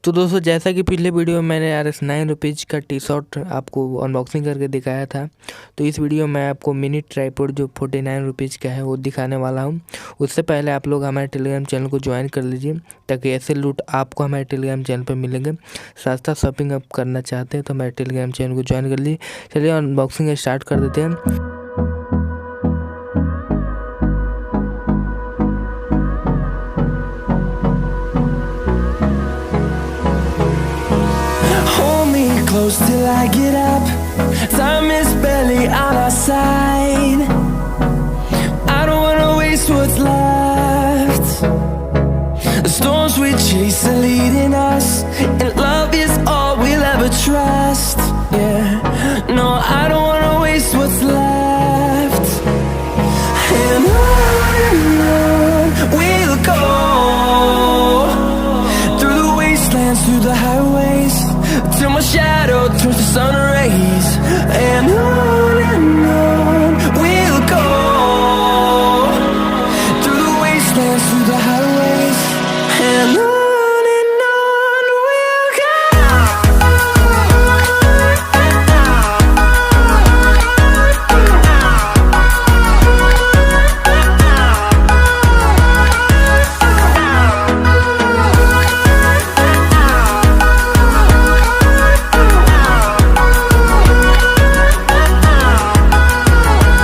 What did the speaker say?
तो दोस्तों जैसा कि पिछले वीडियो में मैंने ₹9 का टी शर्ट आपको अनबॉक्सिंग करके दिखाया था, तो इस वीडियो में आपको मिनी ट्राइपॉड जो ₹49 का है वो दिखाने वाला हूँ। उससे पहले आप लोग हमारे टेलीग्राम चैनल को ज्वाइन कर लीजिए ताकि ऐसे लूट आपको हमारे टेलीग्राम चैनल पर मिलेंगे। सस्ता शॉपिंग आप करना चाहते हैं तो हमारे टेलीग्राम चैनल को ज्वाइन कर लीजिए। चलिए अनबॉक्सिंग स्टार्ट कर देते हैं। Close till I get up. Time is barely on our side. I don't wanna waste what's left. The storms we chase are leading us, and love is all we'll ever trust. Yeah, no, I don't wanna waste what's left. And on we'll go, through the wastelands, through the highways, till my shadow turns to sun rays. And on